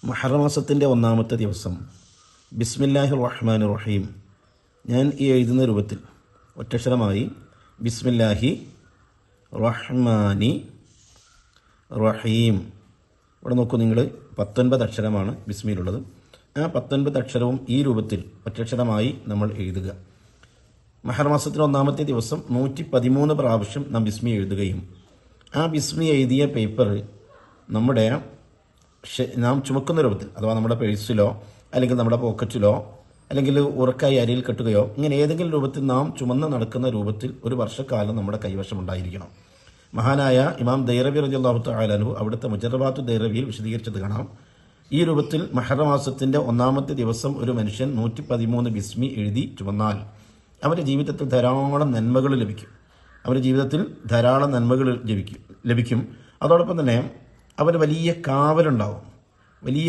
മുഹറം മാസത്തിൻ്റെ ഒന്നാമത്തെ ദിവസം ബിസ്മില്ലാഹി റഹ്മാൻ റഹീം. ഞാൻ ഈ എഴുതുന്ന രൂപത്തിൽ ഒറ്റക്ഷരമായി ബിസ്മില്ലാഹി റഹ്മാനി റഹീം. ഇവിടെ നോക്കൂ നിങ്ങൾ, 19 അക്ഷരമാണ് ബിസ്മിയിലുള്ളത്. ആ 19 അക്ഷരവും ഈ രൂപത്തിൽ ഒറ്റക്ഷരമായി നമ്മൾ എഴുതുക. മുഹറം മാസത്തിൻ്റെ ഒന്നാമത്തെ ദിവസം 113 പ്രാവശ്യം നാം ബിസ്മി എഴുതുകയും ആ ബിസ്മി എഴുതിയ പേപ്പർ നമ്മുടെ നാം ചുമക്കുന്ന രൂപത്തിൽ, അഥവാ നമ്മുടെ പേഴ്സിലോ അല്ലെങ്കിൽ നമ്മുടെ പോക്കറ്റിലോ അല്ലെങ്കിൽ ഉറക്കായി അരിയിൽ കെട്ടുകയോ ഇങ്ങനെ ഏതെങ്കിലും രൂപത്തിൽ നാം ചുമന്ന് നടക്കുന്ന രൂപത്തിൽ ഒരു വർഷക്കാലം നമ്മുടെ കൈവശം ഉണ്ടായിരിക്കണം. മഹാനായ ഇമാം ദൈറബി റളിയല്ലാഹു തആല അൻഹു അവിടുത്തെ മുജറബാത്തു ദൈറബിയിൽ വിശദീകരിച്ചത് കാണാം. ഈ രൂപത്തിൽ മുഹറം മാസത്തിൻ്റെ ഒന്നാമത്തെ ദിവസം ഒരു മനുഷ്യൻ 113 ബിസ്മി എഴുതി ചുമന്നാൽ അവൻ്റെ ജീവിതത്തിൽ ധാരാളം നന്മകൾ ലഭിക്കും. അവൻ്റെ ജീവിതത്തിൽ ധാരാളം നന്മകൾ ലഭിക്കും. അതോടൊപ്പം തന്നെ അവന് വലിയ കാവലുണ്ടാവും, വലിയ